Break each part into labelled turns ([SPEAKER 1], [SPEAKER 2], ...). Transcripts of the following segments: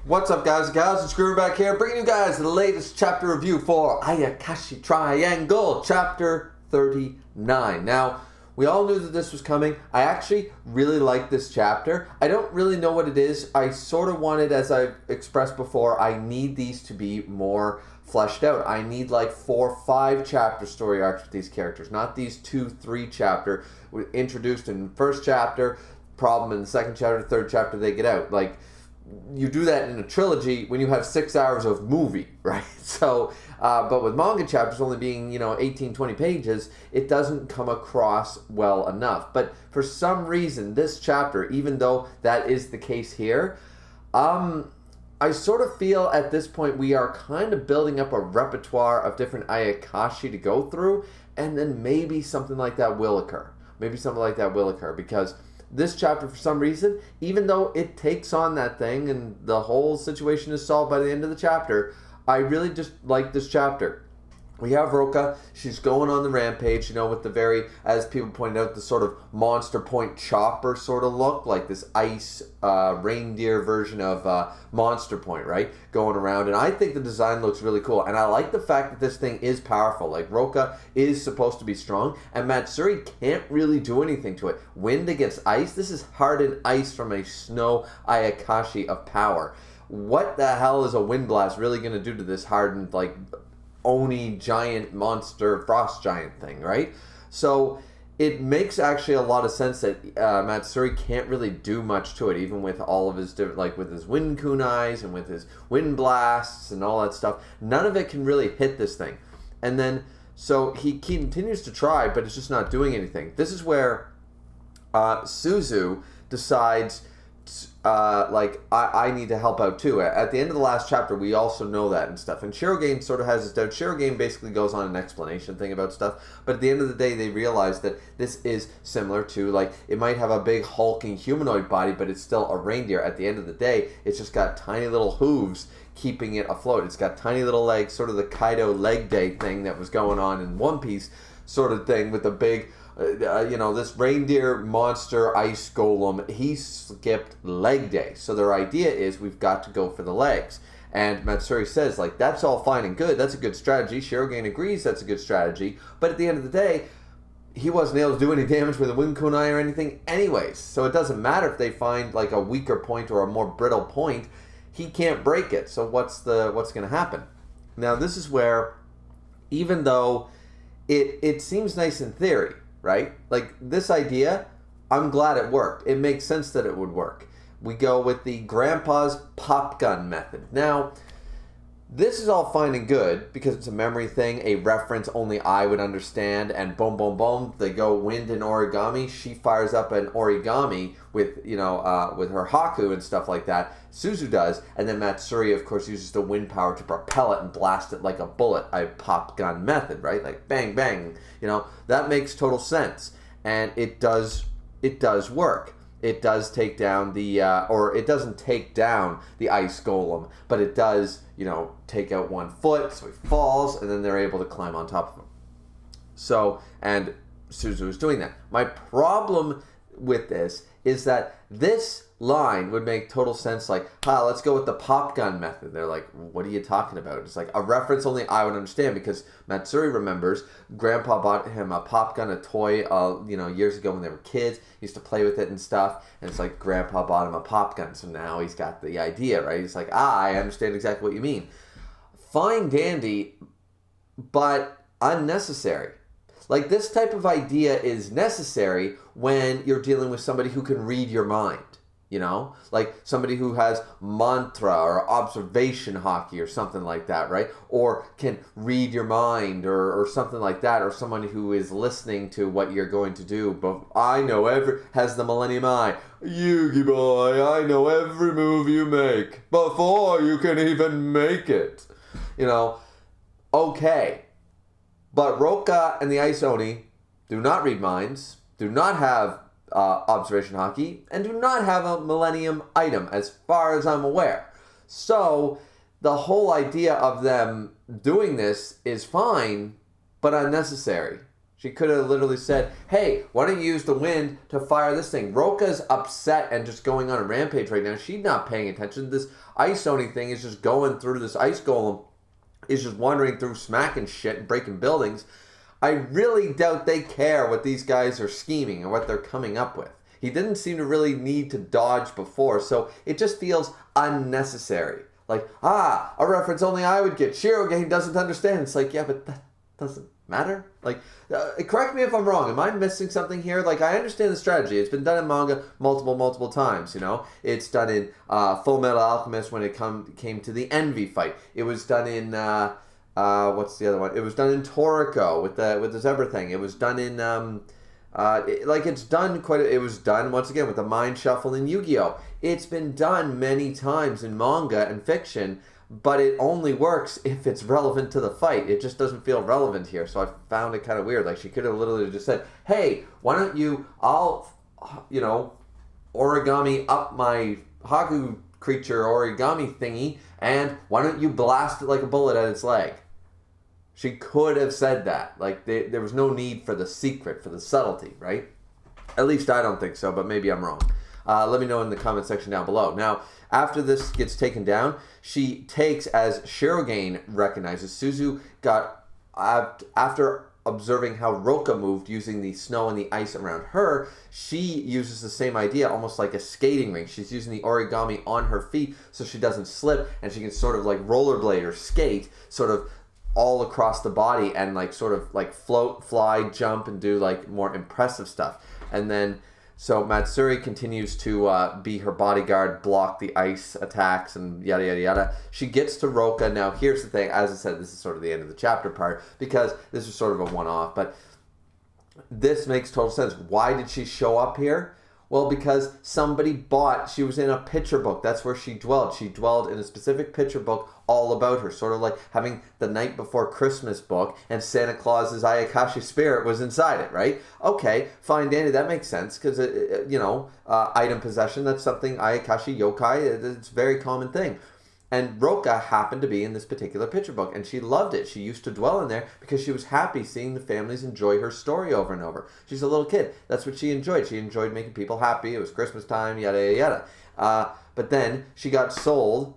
[SPEAKER 1] What's up, guys and gals? It's Griever back here, bringing you guys the latest chapter review for Ayakashi Triangle, chapter 39. Now, we all knew that this was coming. I actually really like this chapter. I don't really know what it is. I sort of wanted, as I've expressed before, I need these to be more fleshed out. I need like 4 or 5 chapter story arcs with these characters, not these 2-3 chapter introduced in the first chapter, problem in the second chapter, third chapter they get out. Like, you do that in a trilogy when you have 6 hours of movie, right? So, but with manga chapters only being, 18, 20 pages, it doesn't come across well enough. But for some reason, this chapter, even though that is the case here, I sort of feel at this point we are kind of building up a repertoire of different Ayakashi to go through, and then maybe something like that will occur. Because this chapter, for some reason, even though it takes on that thing and the whole situation is solved by the end of the chapter, I really just like this chapter. We have Roka. She's going on the rampage, with the very, as people pointed out, the sort of Monster Point chopper sort of look, like this ice reindeer version of Monster Point, right? Going around. And I think the design looks really cool. And I like the fact that this thing is powerful. Like, Roka is supposed to be strong, and Matsuri can't really do anything to it. Wind against ice? This is hardened ice from a snow Ayakashi of power. What the hell is a wind blast really going to do to this hardened, like, Oni giant monster frost giant thing, right? So it makes actually a lot of sense that Matsuri can't really do much to it, even with all of his different, like with his wind kunais and with his wind blasts and all that stuff. None of it can really hit this thing. And then, so he continues to try, but it's just not doing anything. This is where Suzu decides, I need to help out too. At the end of the last chapter, we also know that and stuff. And Shirogane sort of has his doubt. Shirogane basically goes on an explanation thing about stuff. But at the end of the day, they realize that this is similar to, like, it might have a big hulking humanoid body, but it's still a reindeer. At the end of the day, it's just got tiny little hooves keeping it afloat. It's got tiny little legs, sort of the Kaido leg day thing that was going on in One Piece sort of thing with the big... this reindeer monster ice golem, he skipped leg day. So their idea is we've got to go for the legs. And Matsuri says, like, that's all fine and good. That's a good strategy. Shirogane agrees that's a good strategy. But at the end of the day, he wasn't able to do any damage with a wind kunai or anything anyways. So it doesn't matter if they find, like, a weaker point or a more brittle point. He can't break it. So what's going to happen? Now, this is where, even though it seems nice in theory, right? Like, this idea, I'm glad it worked. It makes sense that it would work. We go with the grandpa's pop gun method. Now, this is all fine and good because it's a memory thing, a reference only I would understand, and boom, boom, boom, they go wind and origami. She fires up an origami with, with her Haku and stuff like that. Suzu does, and then Matsuri, of course, uses the wind power to propel it and blast it like a bullet, a pop gun method, right? Like, bang, bang, that makes total sense, and it does work. It does take down the, or it doesn't take down the ice golem, but it does, take out one foot, so he falls, and then they're able to climb on top of him. So, and Suzu is doing that. My problem with this is that this line would make total sense, like, let's go with the pop gun method. They're like, what are you talking about? It's like a reference only I would understand, because Matsuri remembers Grandpa bought him a pop gun, a toy, years ago when they were kids. He used to play with it and stuff, and it's like Grandpa bought him a pop gun, so now he's got the idea, right? He's like, I understand exactly what you mean. Fine, dandy, but unnecessary. Like, this type of idea is necessary when you're dealing with somebody who can read your mind, Like somebody who has mantra or observation hockey or something like that, right? Or can read your mind or something like that, or someone who is listening to what you're going to do. But has the Millennium Eye. Yugi boy, I know every move you make before you can even make it. Okay. But Roka and the Ice Oni do not read minds, do not have observation hockey, and do not have a Millennium item, as far as I'm aware. So, the whole idea of them doing this is fine, but unnecessary. She could have literally said, hey, why don't you use the wind to fire this thing? Roka's upset and just going on a rampage right now. She's not paying attention. This Ice Oni thing is just going through. This ice golem is just wandering through, smacking shit and breaking buildings. I really doubt they care what these guys are scheming and what they're coming up with. He didn't seem to really need to dodge before, so it just feels unnecessary. Like, a reference only I would get. Shirogane doesn't understand. It's like, yeah, but that doesn't matter. Like, correct me if I'm wrong. Am I missing something here? Like, I understand the strategy. It's been done in manga multiple times, you know? It's done in Full Metal Alchemist when it came to the Envy fight. It was done in, what's the other one? It was done in Toriko with the zebra thing. It was done in, it was done, once again, with the Mind Shuffle in Yu-Gi-Oh! It's been done many times in manga and fiction, but it only works if it's relevant to the fight. It just doesn't feel relevant here, so I found it kind of weird. Like, she could have literally just said, hey, why don't you, origami up my Haku creature origami thingy, and why don't you blast it like a bullet at its leg? She could have said that. Like, there was no need for the secret, for the subtlety, right? At least I don't think so, but maybe I'm wrong. Let me know in the comment section down below. Now, after this gets taken down, she takes, as Shirogane recognizes, Suzu got, after observing how Roka moved using the snow and the ice around her, she uses the same idea, almost like a skating rink. She's using the origami on her feet so she doesn't slip, and she can sort of like rollerblade or skate, sort of all across the body, and like sort of like float, fly, jump, and do like more impressive stuff. And then so Matsuri continues to be her bodyguard, block the ice attacks, and yada yada yada. She gets to Roka. Now here's the thing, as I said, this is sort of the end of the chapter part, because this is sort of a one-off, but this makes total sense. Why did she show up here? Well, because she was in a picture book. That's where she dwelled. She dwelled in a specific picture book all about her. Sort of like having the Night Before Christmas book, and Santa Claus's Ayakashi spirit was inside it, right? Okay, fine, Danny, that makes sense, because, item possession, that's something Ayakashi yokai, it's a very common thing. And Roka happened to be in this particular picture book, and she loved it. She used to dwell in there because she was happy seeing the families enjoy her story over and over. She's a little kid. That's what she enjoyed. She enjoyed making people happy. It was Christmas time, yada, yada, yada. But then she got sold,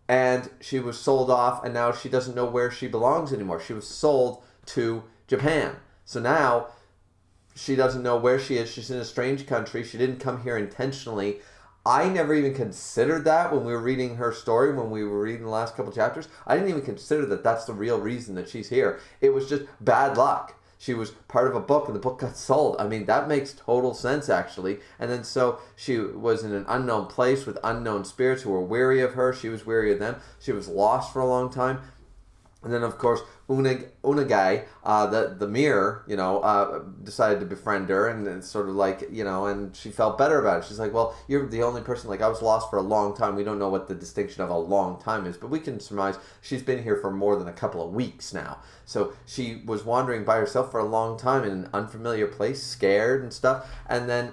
[SPEAKER 1] and she was sold off, and now she doesn't know where she belongs anymore. She was sold to Japan. So now she doesn't know where she is. She's in a strange country. She didn't come here intentionally. I never even considered that when we were reading her story, when we were reading the last couple chapters. I didn't even consider that that's the real reason that she's here. It was just bad luck. She was part of a book and the book got sold. I mean, that makes total sense, actually. And then so she was in an unknown place with unknown spirits who were weary of her. She was weary of them. She was lost for a long time. And then, of course, Unagai, the mirror, decided to befriend her, and it's sort of like, and she felt better about it. She's like, well, you're the only person, like, I was lost for a long time. We don't know what the distinction of a long time is, but we can surmise she's been here for more than a couple of weeks now. So she was wandering by herself for a long time in an unfamiliar place, scared and stuff. And then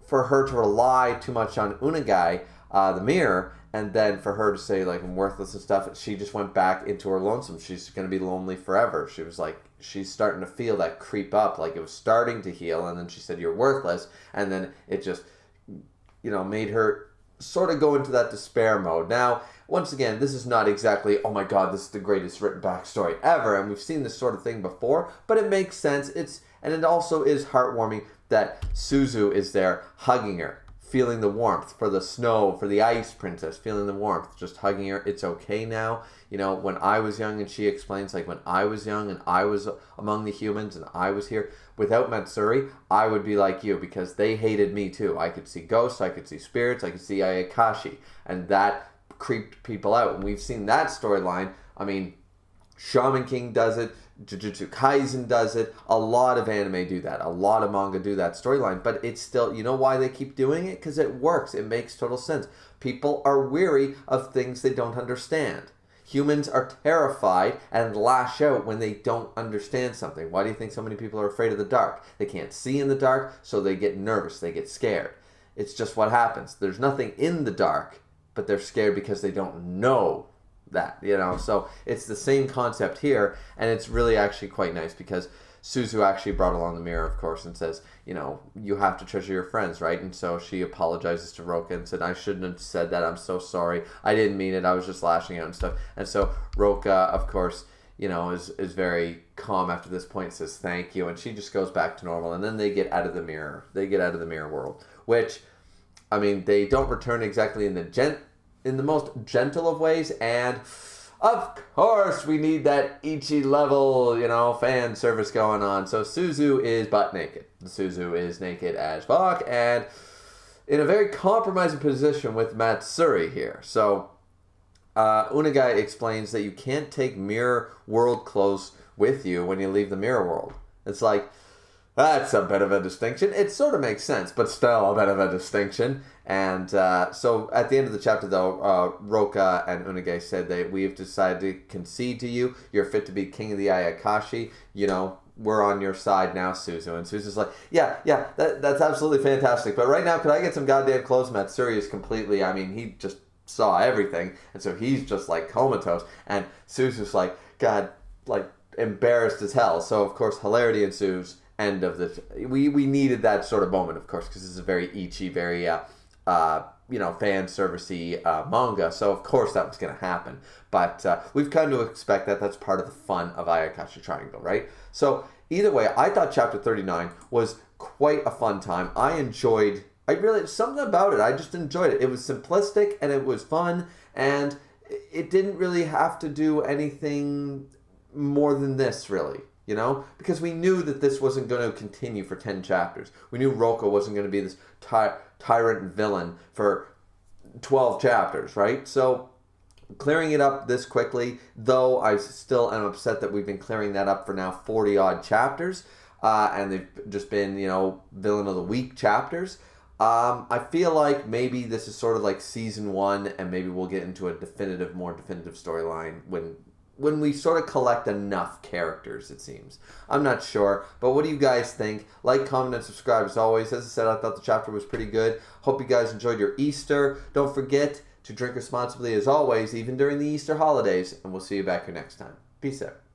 [SPEAKER 1] for her to rely too much on Unagai, the mirror, and then for her to say, like, I'm worthless and stuff, she just went back into her lonesome. She's going to be lonely forever. She was like, she's starting to feel that creep up, like it was starting to heal, and then she said, you're worthless, and then it just, made her sort of go into that despair mode. Now, once again, this is not exactly, oh my god, this is the greatest written backstory ever, and we've seen this sort of thing before, but it makes sense. And it also is heartwarming that Suzu is there hugging her, feeling the warmth, for the snow, for the ice princess, feeling the warmth, just hugging her. It's okay now. When I was young, and she explains, like, when I was young and I was among the humans and I was here, without Matsuri, I would be like you, because they hated me too. I could see ghosts, I could see spirits, I could see Ayakashi, and that creeped people out. And we've seen that storyline. I mean, Shaman King does it, Jujutsu Kaisen does it, a lot of anime do that, a lot of manga do that storyline, but it's still, you know why they keep doing it? Because it works, it makes total sense. People are weary of things they don't understand. Humans are terrified and lash out when they don't understand something. Why do you think so many people are afraid of the dark? They can't see in the dark, so they get nervous, they get scared. It's just what happens. There's nothing in the dark, but they're scared because they don't know that, so it's the same concept here, and it's really actually quite nice, because Suzu actually brought along the mirror, of course, and says, you know, you have to treasure your friends, right? And so she apologizes to Roka and said, I shouldn't have said that. I'm so sorry. I didn't mean it. I was just lashing out and stuff. And so Roka, of course, you know, is very calm after this point, says thank you, and she just goes back to normal. And then they get out of the mirror. They get out of the mirror world, which, I mean, they don't return exactly in the most gentle of ways, and of course we need that ecchi level, you know, fan service going on. So Suzu is butt naked. Suzu is naked as fuck, and in a very compromising position with Matsuri here. So Unagai explains that you can't take mirror world clothes with you when you leave the mirror world. It's like, that's a bit of a distinction. It sort of makes sense, but still a bit of a distinction. And so at the end of the chapter, though, Roka and Unagai said that we have decided to concede to you. You're fit to be king of the Ayakashi. You know, we're on your side now, Suzu. And Suzu's like, yeah, that's absolutely fantastic. But right now, could I get some goddamn clothes? Matsuri is completely, I mean, he just saw everything. And so he's just like comatose. And Suzu's like, God, like embarrassed as hell. So, of course, hilarity ensues. End of the... We needed that sort of moment, of course, because this is a very ecchi, very, you know, fan servicey manga. So, of course, that was going to happen. But we've come to expect that. That's part of the fun of Ayakashi Triangle, right? So, either way, I thought Chapter 39 was quite a fun time. I enjoyed... something about it. I just enjoyed it. It was simplistic, and it was fun, and it didn't really have to do anything more than this, really. You know, because we knew that this wasn't going to continue for 10 chapters. We knew Roka wasn't going to be this tyrant villain for 12 chapters, right? So, clearing it up this quickly, though I still am upset that we've been clearing that up for now 40-odd chapters, and they've just been, you know, villain of the week chapters. I feel like maybe this is sort of like season 1, and maybe we'll get into a more definitive storyline when we sort of collect enough characters, it seems. I'm not sure, but what do you guys think? Like, comment, and subscribe as always. As I said, I thought the chapter was pretty good. Hope you guys enjoyed your Easter. Don't forget to drink responsibly as always, even during the Easter holidays, and we'll see you back here next time. Peace out.